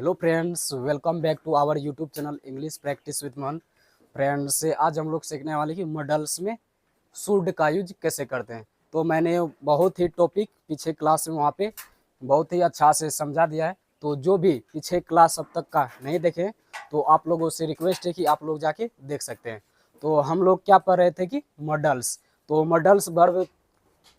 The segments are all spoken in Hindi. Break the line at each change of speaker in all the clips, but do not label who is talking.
Hello friends, welcome back to our YouTube channel English practice with Mann. Friends, आज हम लोग सीखने वाले कि मॉडल्स में शुड का यूज कैसे करते हैं। तो मैंने बहुत ही टॉपिक पीछे क्लास में वहाँ पे बहुत ही अच्छा से समझा दिया है। तो जो भी पीछे क्लास अब तक का नहीं देखे तो आप लोगों से रिक्वेस्ट है कि आप लोग जाके देख सकते हैं। तो हम लोग क्या पढ़ रहे थे कि मॉडल्स। तो मॉडल्स वर्ब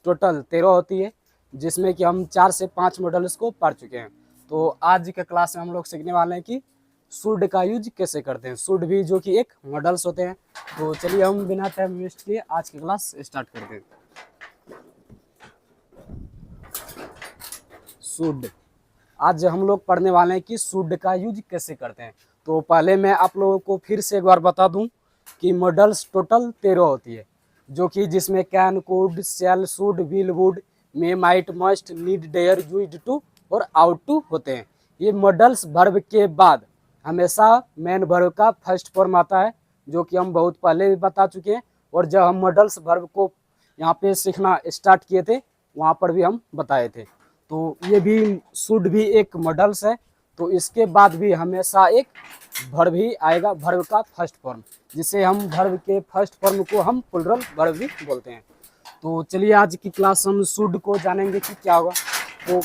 टोटल 13 होती है, जिसमें कि हम 4 से 5 मॉडल्स को पढ़ चुके हैं। तो आज के क्लास में हम लोग सीखने वाले हैं कि शुड का यूज कैसे करते हैं। शुड भी जो कि एक मॉडल्स होते हैं। तो चलिए हम बिना टाइम वेस्ट किए आज की क्लास स्टार्ट करते हैं। शुड, आज हम लोग पढ़ने वाले हैं कि शुड का यूज कैसे करते हैं। तो पहले मैं आप लोगों को फिर से एक बार बता दूं कि मॉडल्स टोटल 13 होती है, जो कि जिसमें can, could, shall, should, will, would, may, might, must, need, dare, used to और आउट टू होते हैं। ये मॉडल्स वर्ब के बाद हमेशा मेन वर्ब का फर्स्ट फॉर्म आता है, जो कि हम बहुत पहले भी बता चुके हैं। और जब हम मॉडल्स वर्ब को यहाँ पे सीखना स्टार्ट किए थे वहाँ पर भी हम बताए थे। तो ये भी शुड भी एक मॉडल्स है। तो इसके बाद भी हमेशा एक वर्ब ही आएगा, वर्ब का फर्स्ट फॉर्म, जिसे हम वर्ब के फर्स्ट फॉर्म को हम प्लुरल वर्ब भी बोलते हैं। तो चलिए आज की क्लास हम शुड को जानेंगे कि क्या होगा। तो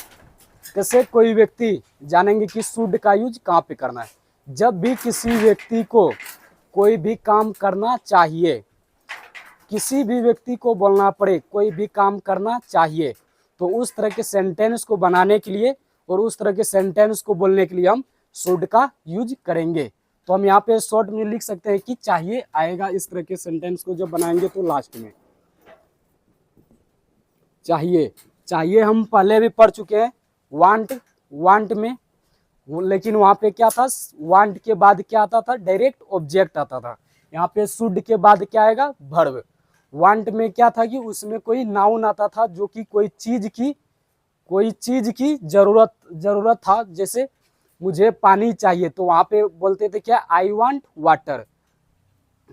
कैसे कोई व्यक्ति जानेंगे कि शुड का यूज कहाँ पे करना है। जब भी किसी व्यक्ति को कोई भी काम करना चाहिए, किसी भी व्यक्ति को बोलना पड़े कोई भी काम करना चाहिए, तो उस तरह के सेंटेंस को बनाने के लिए और उस तरह के सेंटेंस को बोलने के लिए हम शुड का यूज करेंगे। तो हम यहाँ पे शॉर्ट में लिख सकते हैं कि चाहिए आएगा। इस तरह के सेंटेंस को जब बनाएंगे तो लास्ट में चाहिए, चाहिए हम पहले भी पढ़ चुके हैं वांट, वांट में। लेकिन वहाँ पे क्या था, वांट के बाद क्या आता था, डायरेक्ट ऑब्जेक्ट आता था। यहाँ पे शुड के बाद क्या आएगा, वर्ब। वांट में क्या था कि उसमें कोई नाउन आता था, जो कि कोई चीज की जरूरत था। जैसे मुझे पानी चाहिए तो वहाँ पे बोलते थे क्या, आई वांट वाटर।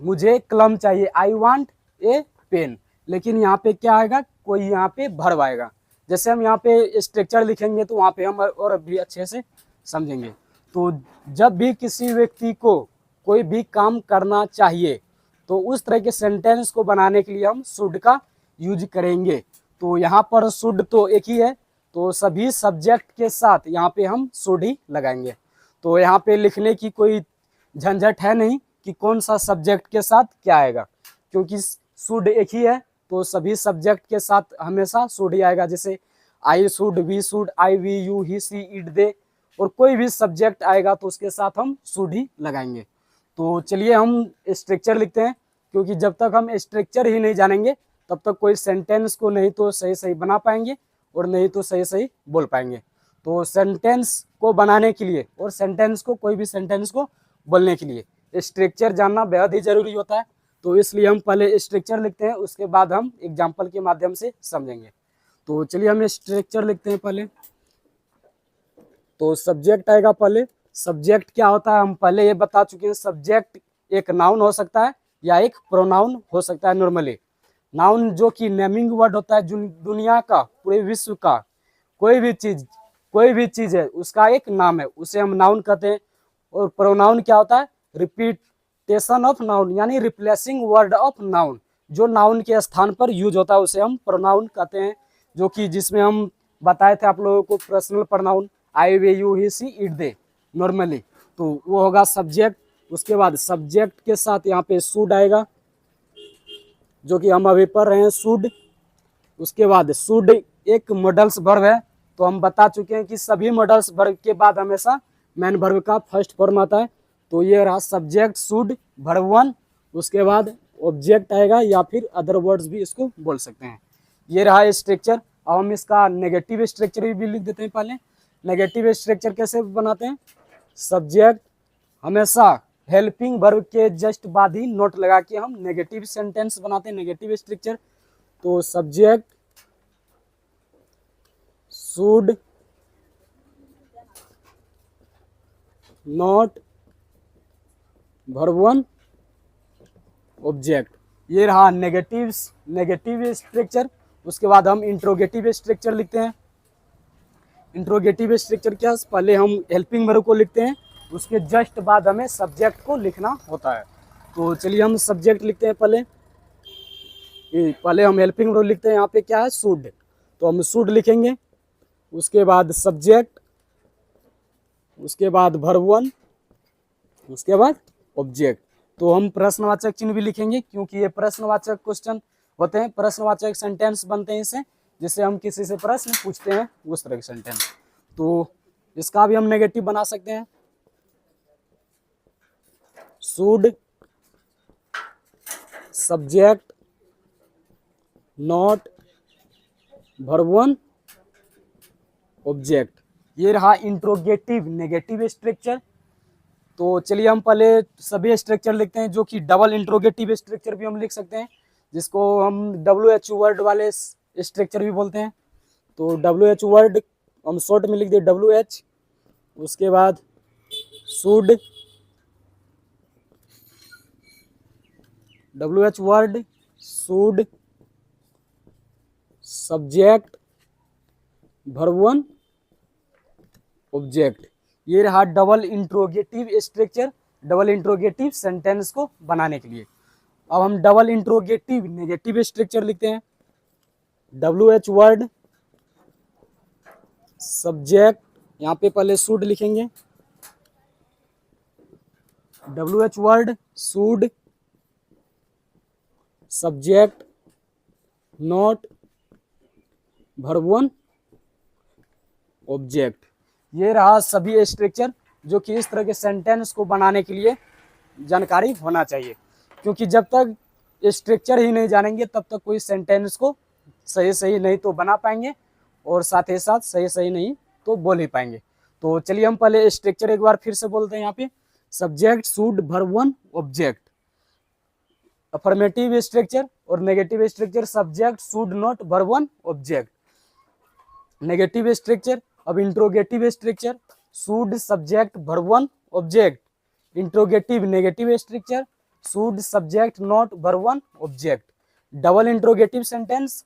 मुझे कलम चाहिए, आई वांट ए पेन। लेकिन यहाँ पे क्या आएगा, कोई यहाँ पे वर्ब आएगा। जैसे हम यहाँ पे स्ट्रक्चर लिखेंगे तो वहाँ पे हम और भी अच्छे से समझेंगे। तो जब भी किसी व्यक्ति को कोई भी काम करना चाहिए तो उस तरह के सेंटेंस को बनाने के लिए हम शुड का यूज करेंगे। तो यहाँ पर शुड तो एक ही है, तो सभी सब्जेक्ट के साथ यहाँ पे हम शुड ही लगाएंगे। तो यहाँ पे लिखने की कोई झंझट है नहीं कि कौन सा सब्जेक्ट के साथ क्या आएगा, क्योंकि शुड एक ही है। तो सभी सब्जेक्ट के साथ हमेशा शुड ही आएगा। जैसे I should, we should, I, we, you, he, she, it, they, और कोई भी सब्जेक्ट आएगा तो उसके साथ हम शुड ही लगाएंगे। तो चलिए हम स्ट्रक्चर लिखते हैं, क्योंकि जब तक हम स्ट्रक्चर ही नहीं जानेंगे तब तक कोई सेंटेंस को नहीं तो सही सही बना पाएंगे और नहीं तो सही सही बोल पाएंगे। तो सेंटेंस को बनाने के लिए और सेंटेंस को, कोई भी सेंटेंस को बोलने के लिए स्ट्रक्चर जानना बेहद ही जरूरी होता है। तो इसलिए हम पहले स्ट्रक्चर लिखते हैं, उसके बाद हम एग्जाम्पल के माध्यम से समझेंगे। तो चलिए हम स्ट्रक्चर लिखते हैं पहले। तो सब्जेक्ट आएगा पहले। सब्जेक्ट क्या होता है हम पहले ये बता चुके हैं। सब्जेक्ट एक नाउन हो सकता है या एक प्रोनाउन हो सकता है। नॉर्मली नाउन जो कि नेमिंग वर्ड होता है, जो दुनिया का, पूरे विश्व का कोई भी चीज है उसका एक नाम है, उसे हम नाउन कहते हैं। और प्रोनाउन क्या होता है, रिपीटेशन ऑफ नाउन, यानी रिप्लेसिंग वर्ड ऑफ नाउन, जो नाउन के स्थान पर यूज होता है उसे हम प्रोनाउन कहते हैं। जो कि जिसमें हम बताए थे आप लोगों को personal pronoun, I, we, you, he, she, it, they normally. तो वो होगा सब्जेक्ट। उसके बाद सब्जेक्ट के साथ यहाँ पे शुड आएगा, जो कि हम अभी पढ़ रहे हैं शुड। उसके बाद शुड एक मॉडल्स वर्ब है। तो हम बता चुके हैं कि सभी मॉडल्स वर्ब के बाद हमेशा मेन वर्ब का फर्स्ट फॉर्म आता है। तो ये रहा सब्जेक्ट शुड, वर्ब 1। उसके बाद ऑब्जेक्ट आएगा या फिर अदर वर्ड्स भी इसको बोल सकते हैं। ये रहा स्ट्रक्चर। अब हम इसका नेगेटिव स्ट्रक्चर भी लिख देते हैं पहले। नेगेटिव स्ट्रक्चर कैसे बनाते हैं, सब्जेक्ट हमेशा हेल्पिंग वर्ब के जस्ट बाद ही नोट लगा के हम नेगेटिव सेंटेंस बनाते हैं, नेगेटिव स्ट्रक्चर। तो subject should not verb 1 object. ये रहा नेगेटिव स्ट्रक्चर। उसके बाद हम इंट्रोगेटिव स्ट्रक्चर लिखते हैं। इंट्रोगेटिव स्ट्रक्चर क्या, पहले हम हेल्पिंग वर्ब को लिखते हैं, उसके जस्ट बाद हमें सब्जेक्ट को लिखना होता है। तो चलिए हम सब्जेक्ट लिखते हैं पहले हम हेल्पिंग वर्ब लिखते हैं। यहाँ पे क्या है, शुड, तो हम शुड लिखेंगे, उसके बाद सब्जेक्ट, उसके बाद वर्ब 1, उसके बाद ऑब्जेक्ट। तो हम प्रश्नवाचक चिन्ह भी लिखेंगे, क्योंकि ये प्रश्नवाचक क्वेश्चन होते हैं, प्रश्नवाचक सेंटेंस बनते हैं इससे, जिससे हम किसी से प्रश्न पूछते हैं उस तरह के सेंटेंस। तो इसका भी हम नेगेटिव बना सकते हैं, should subject not verb 1 object. ये रहा इंट्रोगेटिव नेगेटिव स्ट्रक्चर। तो चलिए हम पहले सभी स्ट्रक्चर लिखते हैं, जो कि डबल इंट्रोगेटिव स्ट्रक्चर भी हम लिख सकते हैं, जिसको हम WH वर्ड वाले स्ट्रक्चर भी बोलते हैं। तो WH वर्ड हम शॉर्ट में लिख दिए WH, उसके बाद should, WH word should subject verb 1 object. ये रहा double interrogative structure, double interrogative sentence को बनाने के लिए। अब हम डबल इंट्रोगेटिव नेगेटिव स्ट्रक्चर लिखते हैं, WH वर्ड सब्जेक्ट, यहाँ पे पहले शुड लिखेंगे, WH word should subject not verb 1 object. ये रहा सभी स्ट्रक्चर, जो कि इस तरह के सेंटेंस को बनाने के लिए जानकारी होना चाहिए, क्योंकि जब तक स्ट्रक्चर ही नहीं जानेंगे तब तक कोई सेंटेंस को सही नहीं तो बना पाएंगे, और साथ ही साथ सही नहीं तो बोल ही पाएंगे। तो चलिए हम पहले स्ट्रक्चर एक बार फिर से बोलते हैं। यहाँ पे subject should verb 1 object, affirmative structure और negative structure subject should not verb 1 object, negative structure. अब interrogative structure should subject verb 1 object, interrogative negative structure should subject not verb 1 object. Double interrogative sentence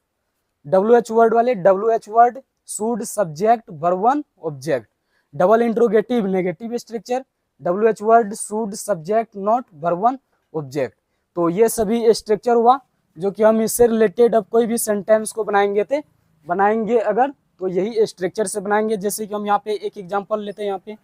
WH word वाले WH word should subject verb 1 object, double interrogative negative structure WH word should subject not verb 1 object. तो ये सभी स्ट्रक्चर हुआ, जो कि हम इससे रिलेटेड अब कोई भी सेंटेंस को बनाएंगे अगर, तो यही स्ट्रक्चर से बनाएंगे। जैसे कि हम यहाँ पे एक एग्जांपल लेते हैं। यहाँ पे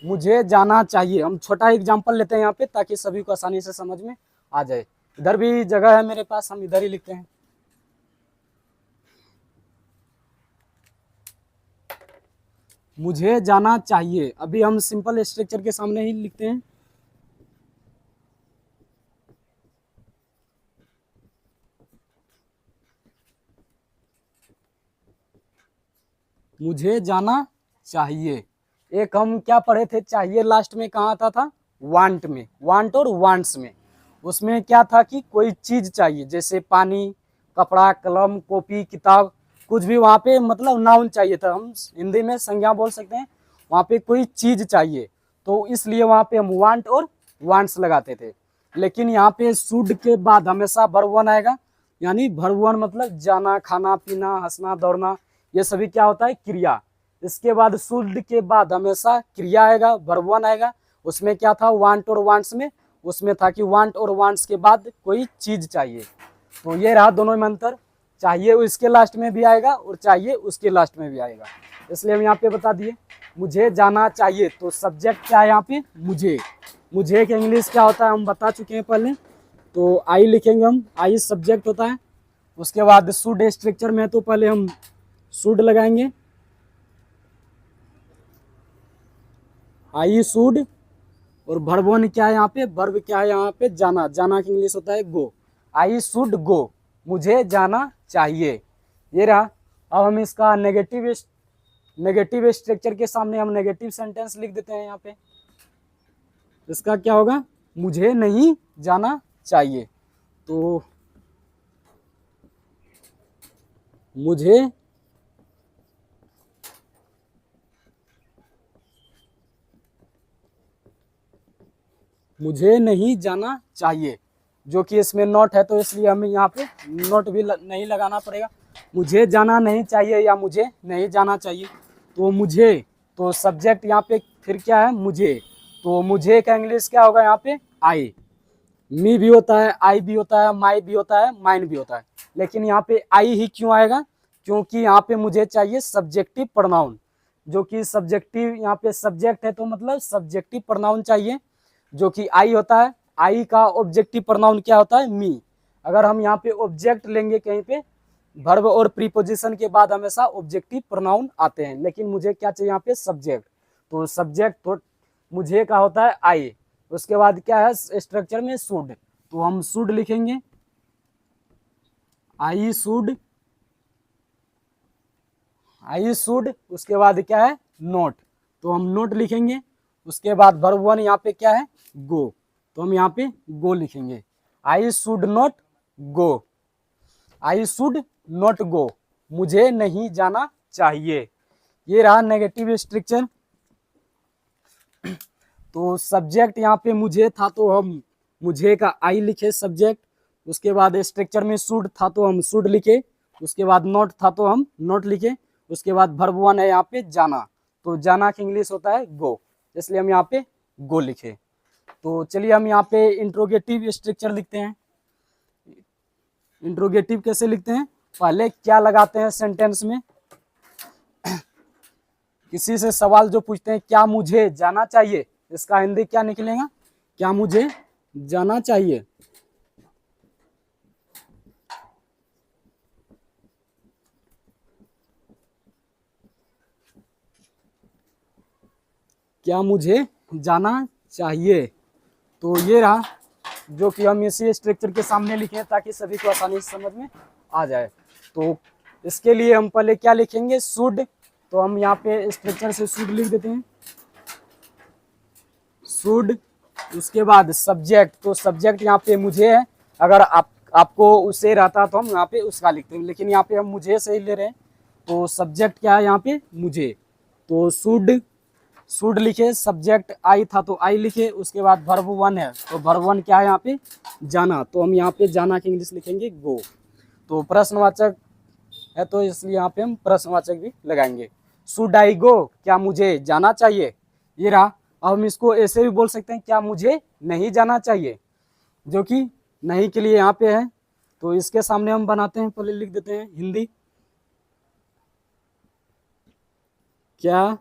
मुझे जाना चाहिए, हम छोटा एग्जांपल लेते हैं यहाँ पे, ताकि सभी को आसानी से समझ में आ जाए। इधर भी जगह है मेरे पास, हम इधर ही लिखते हैं। मुझे जाना चाहिए, अभी हम सिंपल स्ट्रक्चर के सामने ही लिखते हैं। मुझे जाना चाहिए। एक हम क्या पढ़े थे, चाहिए लास्ट में कहाँ आता था, वांट में, वांट और वांट्स में। उसमें क्या था कि कोई चीज चाहिए, जैसे पानी, कपड़ा, कलम, कॉपी, किताब, कुछ भी वहाँ पे मतलब नाउन चाहिए था, हम हिंदी में संज्ञा बोल सकते हैं। वहाँ पे कोई चीज चाहिए, तो इसलिए वहाँ पे हम वांट और वांट्स लगाते थे। लेकिन यहाँ पे शुड के बाद हमेशा वर्ब 1 आएगा, यानी वर्ब 1 मतलब जाना, खाना, पीना, हंसना, दौड़ना, ये सभी क्या होता है, क्रिया। इसके बाद शुड के बाद हमेशा क्रिया आएगा, वर्ब 1 आएगा। उसमें क्या था, वांट और वांट्स में, उसमें था कि वांट और वांट्स के बाद कोई चीज चाहिए। तो ये रहा दोनों में अंतर, चाहिए इसके लास्ट में भी आएगा और चाहिए उसके लास्ट में भी आएगा। इसलिए हम यहाँ पे बता दिए, मुझे जाना चाहिए, तो सब्जेक्ट क्या है यहाँ पे, मुझे के इंग्लिश क्या होता है हम बता चुके हैं पहले। तो आई लिखेंगे हम, आई सब्जेक्ट होता है। उसके बाद शुड स्ट्रक्चर में, तो पहले हम शुड लगाएंगे, आई शुड, और वर्ब 1 क्या है यहाँ पे, वर्ब क्या है यहाँ पे, जाना, जाना की इंग्लिश होता है गो, आई शुड गो, मुझे जाना चाहिए। ये रहा। अब हम इसका नेगेटिव स्ट्रक्चर के सामने हम नेगेटिव सेंटेंस लिख देते हैं। यहाँ पे इसका क्या होगा, मुझे नहीं जाना चाहिए, तो मुझे नहीं जाना चाहिए, जो कि इसमें नॉट है, तो इसलिए हमें यहाँ पे नॉट भी नहीं लगाना पड़ेगा। मुझे जाना नहीं चाहिए या मुझे नहीं जाना चाहिए। तो मुझे, तो सब्जेक्ट यहाँ पे फिर क्या है, मुझे। तो मुझे का इंग्लिश क्या होगा यहाँ पे, आई। मी भी होता है, आई भी होता है, माई भी होता है, माइन भी होता है, लेकिन यहाँ पे आई ही क्यों आएगा, क्योंकि यहाँ पे मुझे चाहिए सब्जेक्टिव प्रोनाउन, जो कि सब्जेक्टिव, यहाँ पे सब्जेक्ट है तो मतलब सब्जेक्टिव प्रोनाउन चाहिए, जो कि आई होता है। आई का ऑब्जेक्टिव प्रोनाउन क्या होता है, मी। अगर हम यहाँ पे ऑब्जेक्ट लेंगे कहीं पे, वर्ब और प्रीपोजिशन के बाद हमेशा ऑब्जेक्टिव प्रोनाउन आते हैं, लेकिन मुझे क्या चाहिए यहाँ पे, सब्जेक्ट। तो सब्जेक्ट तो मुझे का होता है आई। उसके बाद क्या है स्ट्रक्चर में, शुड। तो हम शुड लिखेंगे, आई शुड, आई शुड। उसके बाद क्या है, नोट। तो हम नोट लिखेंगे। उसके बाद वर्ब वन यहाँ पे क्या है, गो। तो हम यहाँ पे गो लिखेंगे, I should not go, I should not go, मुझे नहीं जाना चाहिए। ये रहा नेगेटिव स्ट्रक्चर। तो सब्जेक्ट यहाँ पे मुझे था तो हम मुझे का आई लिखे सब्जेक्ट। उसके बाद स्ट्रक्चर में शुड था तो हम शुड लिखे। उसके बाद नॉट था तो हम नॉट लिखे। उसके बाद वर्ब वन है यहाँ पे जाना। तो जाना की इंग्लिश होता है गो, इसलिए हम यहाँ पे गो लिखे। तो चलिए हम यहाँ पे इंट्रोगेटिव स्ट्रक्चर लिखते हैं। इंट्रोगेटिव कैसे लिखते हैं, पहले क्या लगाते हैं सेंटेंस में, किसी से सवाल जो पूछते हैं क्या मुझे जाना चाहिए, इसका हिंदी क्या निकलेगा, क्या मुझे जाना चाहिए। क्या मुझे जाना चाहिए। तो ये रहा, जो कि हम इसी स्ट्रक्चर के सामने लिखे ताकि सभी को आसानी से समझ में आ जाए। तो इसके लिए हम पहले क्या लिखेंगे, शुड। तो हम यहाँ पे स्ट्रक्चर से शुड लिख देते हैं, शुड। उसके बाद सब्जेक्ट, तो सब्जेक्ट यहाँ पे मुझे है। अगर आपको उसे रहता तो हम यहाँ पे उसका लिखते हैं, लेकिन यहाँ पे हम मुझे से ही ले रहे हैं। तो सब्जेक्ट क्या है यहाँ पे, मुझे। तो शुड, शुड लिखे, सब्जेक्ट आई था तो आई लिखे। उसके बाद वर्ब वन है तो वर्ब वन क्या है यहाँ पे, जाना। तो हम यहाँ पे जाना की इंग्लिश लिखेंगे गो। तो प्रश्नवाचक है तो इसलिए यहाँ पे हम प्रश्नवाचक भी लगाएंगे, शुड आई गो, क्या मुझे जाना चाहिए। ये रहा। अब हम इसको ऐसे भी बोल सकते हैं, क्या मुझे नहीं जाना चाहिए, जो कि नहीं के लिए यहाँ पे है। तो इसके सामने हम बनाते हैं, पहले लिख देते हैं हिंदी, क्या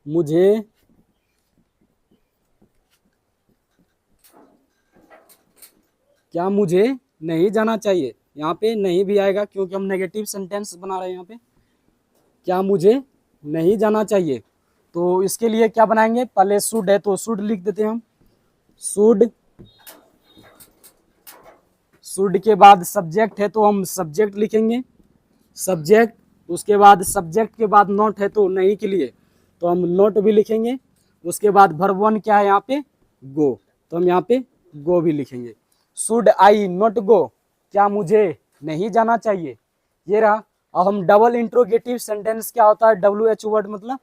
मुझे नहीं जाना चाहिए। यहाँ पे नहीं भी आएगा क्योंकि हम नेगेटिव सेंटेंस बना रहे हैं यहाँ पे, क्या मुझे नहीं जाना चाहिए। तो इसके लिए क्या बनाएंगे, पहले शुड है तो शुड लिख देते हैं हम, शुड। शुड के बाद सब्जेक्ट है तो हम सब्जेक्ट लिखेंगे, सब्जेक्ट। उसके बाद सब्जेक्ट के बाद नॉट है तो नहीं के लिए तो हम नॉट भी लिखेंगे। उसके बाद वर्ब वन क्या है यहाँ पे, गो। तो हम यहाँ पे गो भी लिखेंगे, शुड आई नॉट गो, क्या मुझे नहीं जाना चाहिए। ये रहा। अब हम डबल इंट्रोगेटिव सेंटेंस क्या होता है, WH वर्ड, मतलब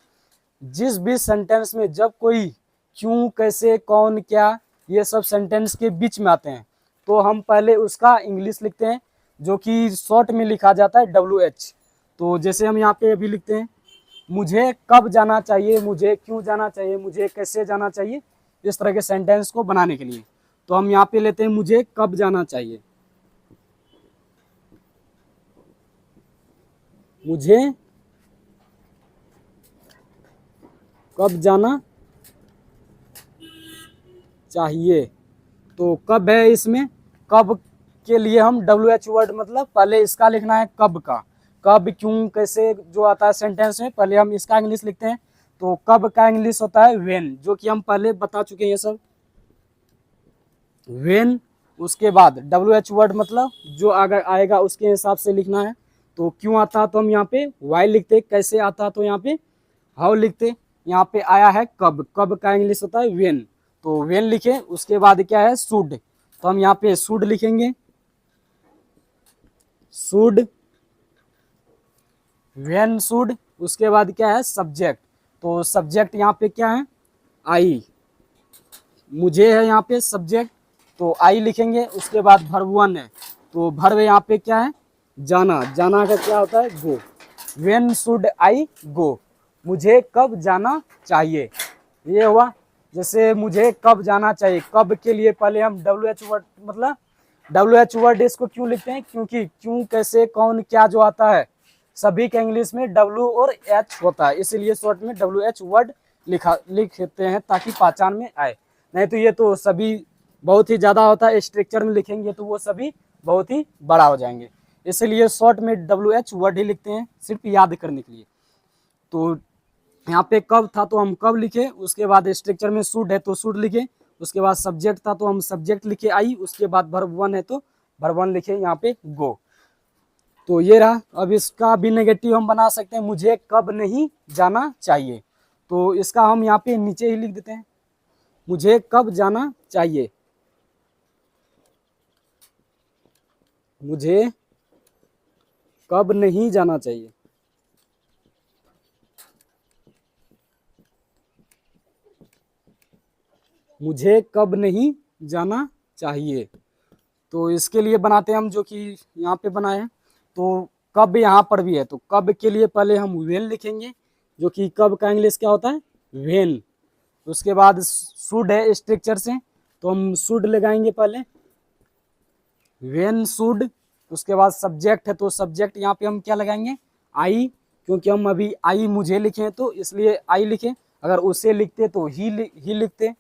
जिस भी सेंटेंस में जब कोई क्यों, कैसे, कौन, क्या, ये सब सेंटेंस के बीच में आते हैं तो हम पहले उसका इंग्लिश लिखते हैं, जो कि शॉर्ट में लिखा जाता है WH। तो जैसे हम यहाँ पे अभी लिखते हैं, मुझे कब जाना चाहिए, मुझे क्यों जाना चाहिए, मुझे कैसे जाना चाहिए, इस तरह के सेंटेंस को बनाने के लिए। तो हम यहाँ पे लेते हैं मुझे कब जाना चाहिए, मुझे कब जाना चाहिए। तो कब है इसमें, कब के लिए हम WH वर्ड, मतलब पहले इसका लिखना है कब का, कब, क्यों, कैसे जो आता है सेंटेंस में, पहले हम इसका इंग्लिश लिखते हैं। तो कब का इंग्लिश होता है व्हेन, जो कि हम पहले बता चुके हैं ये सब, व्हेन। उसके बाद WH वर्ड मतलब जो आगे आएगा उसके हिसाब से लिखना है। तो क्यों आता तो हम यहाँ पे वाई लिखते, कैसे आता तो यहाँ पे हाउ लिखते। यहाँ पे आया है कब, कब का इंग्लिश होता है व्हेन, तो व्हेन लिखे। उसके बाद क्या है शुड, तो हम यहाँ पे शुड लिखेंगे, शुड, व्हेन शुड। उसके बाद क्या है सब्जेक्ट, तो सब्जेक्ट यहाँ पे क्या है आई, मुझे है यहाँ पे सब्जेक्ट तो आई लिखेंगे। उसके बाद वर्ब वन है तो वर्ब यहाँ पे क्या है जाना, जाना का क्या होता है गो। व्हेन शुड आई गो, मुझे कब जाना चाहिए, ये हुआ। जैसे मुझे कब जाना चाहिए, कब के लिए पहले हम WH वर्ड, मतलब WH वर्ड इसको क्यों लिखते हैं, क्योंकि क्यों, कैसे, कौन, क्या जो आता है सभी के इंग्लिश में W और H होता है, इसीलिए शॉर्ट में WH वर्ड लिखते हैं ताकि पहचान में आए। नहीं तो ये तो सभी बहुत ही ज़्यादा होता है, स्ट्रक्चर में लिखेंगे तो वो सभी बहुत ही बड़ा हो जाएंगे, इसलिए शॉर्ट में WH वर्ड ही लिखते हैं सिर्फ याद करने के लिए। तो यहाँ पे कब था तो हम कब लिखे, उसके बाद स्ट्रक्चर में शुड है तो शुड लिखे, उसके बाद सब्जेक्ट था तो हम सब्जेक्ट लिखे आई, उसके बाद वर्ब वन है तो वर्ब वन लिखे यहाँ पे गो। तो ये रहा। अब इसका भी नेगेटिव हम बना सकते हैं, मुझे कब नहीं जाना चाहिए, तो इसका हम यहाँ पे नीचे ही लिख देते हैं, मुझे कब जाना चाहिए, मुझे कब नहीं जाना चाहिए। मुझे कब नहीं जाना चाहिए, तो इसके लिए बनाते हैं हम, जो कि यहाँ पे बनाए हैं। तो कब यहाँ पर भी है, तो कब के लिए पहले हम व्हेन लिखेंगे, जो कि कब का इंग्लिश क्या होता है व्हेन। उसके बाद शुड है स्ट्रक्चर से, तो हम शुड लगाएंगे पहले, व्हेन शुड। उसके बाद सब्जेक्ट है तो सब्जेक्ट यहाँ पे हम क्या लगाएंगे आई, क्योंकि हम अभी आई मुझे लिखे हैं तो इसलिए आई लिखे, अगर उसे लिखते तो ही लिखते,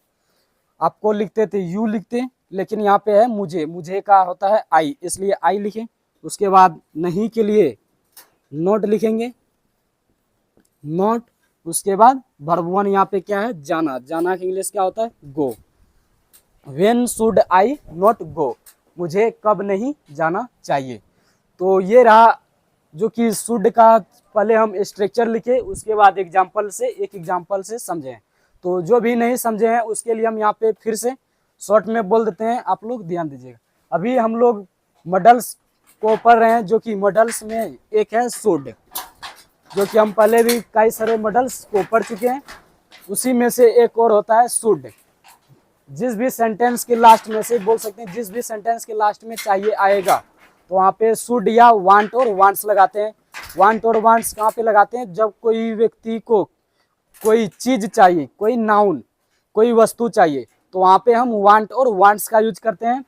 आपको लिखते थे यू लिखते, लेकिन यहाँ पे है मुझे, मुझे का होता है आई, इसलिए आई लिखे। उसके बाद नहीं के लिए नॉट लिखेंगे, नॉट। उसके बाद वर्ब वन यहाँ पे क्या है जाना, जाना के इंग्लिश क्या होता है go. When should I not go, मुझे कब नहीं जाना चाहिए। तो ये रहा जो कि शुड का पहले हम स्ट्रक्चर लिखे, उसके बाद एग्जाम्पल से, एक एग्जाम्पल से समझें। तो जो भी नहीं समझे हैं उसके लिए हम यहाँ पे फिर से शॉर्ट में बोल देते हैं, आप लोग ध्यान दीजिएगा। अभी हम लोग मॉडल्स को पढ़ रहे हैं, जो कि मॉडल्स में एक है शुड, जो कि हम पहले भी कई सारे मॉडल्स को पढ़ चुके हैं, उसी में से एक और होता है शुड। जिस भी सेंटेंस के लास्ट में से बोल सकते हैं, जिस भी सेंटेंस के लास्ट में चाहिए आएगा तो वहाँ पे शुड या वांट और वांट्स लगाते हैं। वांट और वांट्स कहाँ पे लगाते हैं, जब कोई व्यक्ति को कोई चीज चाहिए, कोई नाउन, कोई वस्तु चाहिए, तो वहाँ पे हम वांट और वांट्स का यूज करते हैं।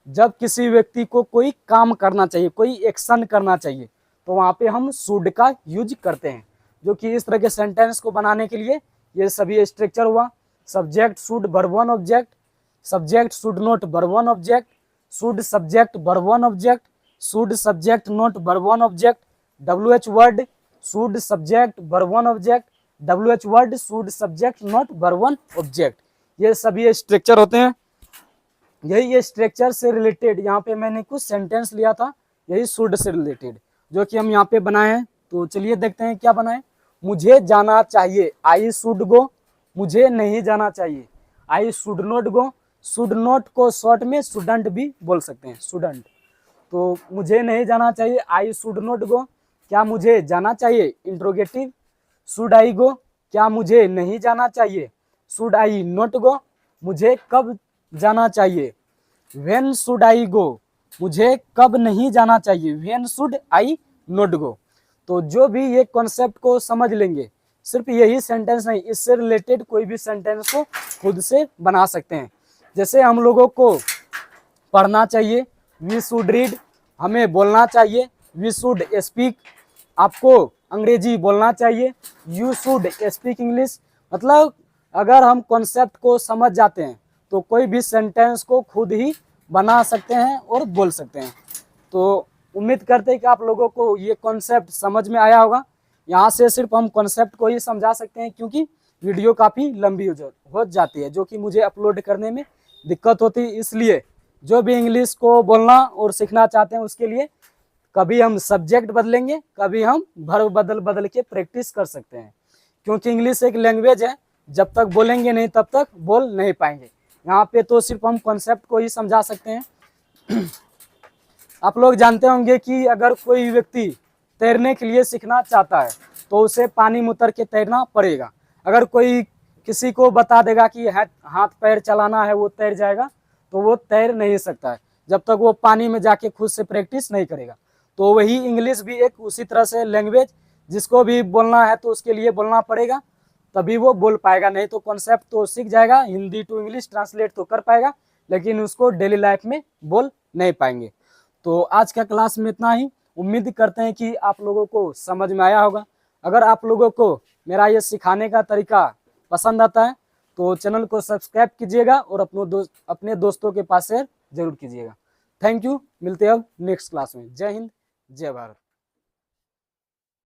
जब किसी व्यक्ति को कोई काम करना चाहिए, कोई एक्शन करना चाहिए, तो वहाँ पे हम शुड का यूज करते हैं। जो कि इस तरह के सेंटेंस को बनाने के लिए ये सभी स्ट्रक्चर हुआ, subject should verb one object, subject should not verb one object, should subject verb one object, should subject not verb one object, WH word should subject verb one object, WH word should subject not verb one object. ये सभी स्ट्रक्चर होते हैं। यही ये स्ट्रक्चर से रिलेटेड यहाँ पे मैंने कुछ सेंटेंस लिया था, यही शुड से रिलेटेड, जो कि हम यहाँ पे बनाए हैं। तो चलिए देखते हैं क्या बनाए। मुझे जाना चाहिए, आई शुड गो, मुझे नहीं जाना चाहिए, I should not go. Should not को शॉर्ट में शुडंट भी बोल सकते हैं, शुडंट। तो मुझे नहीं जाना चाहिए, आई शुड नॉट गो। क्या मुझे जाना चाहिए, इंट्रोगेटिव, शुड आई गो। क्या मुझे नहीं जाना चाहिए, शुड आई नॉट गो। मुझे कब जाना चाहिए, व्हेन शुड आई गो। मुझे कब नहीं जाना चाहिए, व्हेन शुड आई नॉट गो। तो जो भी ये कॉन्सेप्ट को समझ लेंगे, सिर्फ यही सेंटेंस नहीं, इससे रिलेटेड कोई भी सेंटेंस को खुद से बना सकते हैं। जैसे हम लोगों को पढ़ना चाहिए, वी शुड रीड, हमें बोलना चाहिए, वी शुड स्पीक, आपको अंग्रेजी बोलना चाहिए, यू शुड स्पीक इंग्लिश। मतलब अगर हम कॉन्सेप्ट को समझ जाते हैं तो कोई भी सेंटेंस को खुद ही बना सकते हैं और बोल सकते हैं। तो उम्मीद करते हैं कि आप लोगों को ये कॉन्सेप्ट समझ में आया होगा। यहाँ से सिर्फ हम कॉन्सेप्ट को ही समझा सकते हैं, क्योंकि वीडियो काफ़ी लंबी हो जाती है, जो कि मुझे अपलोड करने में दिक्कत होती है। इसलिए जो भी इंग्लिश को बोलना और सीखना चाहते हैं उसके लिए कभी हम सब्जेक्ट बदलेंगे, कभी हम वर्ब बदल के प्रैक्टिस कर सकते हैं, क्योंकि इंग्लिश एक लैंग्वेज है, जब तक बोलेंगे नहीं तब तक बोल नहीं पाएंगे। यहाँ पे तो सिर्फ हम कॉन्सेप्ट को ही समझा सकते हैं। आप लोग जानते होंगे कि अगर कोई व्यक्ति तैरने के लिए सीखना चाहता है तो उसे पानी में उतर के तैरना पड़ेगा। अगर कोई किसी को बता देगा कि हाथ पैर चलाना है वो तैर जाएगा, तो वो तैर नहीं सकता है जब तक वो पानी में जाके खुद से प्रैक्टिस नहीं करेगा। तो वही इंग्लिश भी एक उसी तरह से लैंग्वेज, जिसको भी बोलना है तो उसके लिए बोलना पड़ेगा, तभी वो बोल पाएगा। नहीं तो कॉन्सेप्ट तो सीख जाएगा, हिंदी टू इंग्लिश ट्रांसलेट तो कर पाएगा, लेकिन उसको डेली लाइफ में बोल नहीं पाएंगे। तो आज का क्लास में इतना ही। उम्मीद करते हैं कि आप लोगों को समझ में आया होगा। अगर आप लोगों को मेरा ये सिखाने का तरीका पसंद आता है तो चैनल को सब्सक्राइब कीजिएगा और अपने दोस्तों के पास शेयर जरूर कीजिएगा। थैंक यू, मिलते हैं अब नेक्स्ट क्लास में। जय हिंद, जय भारत।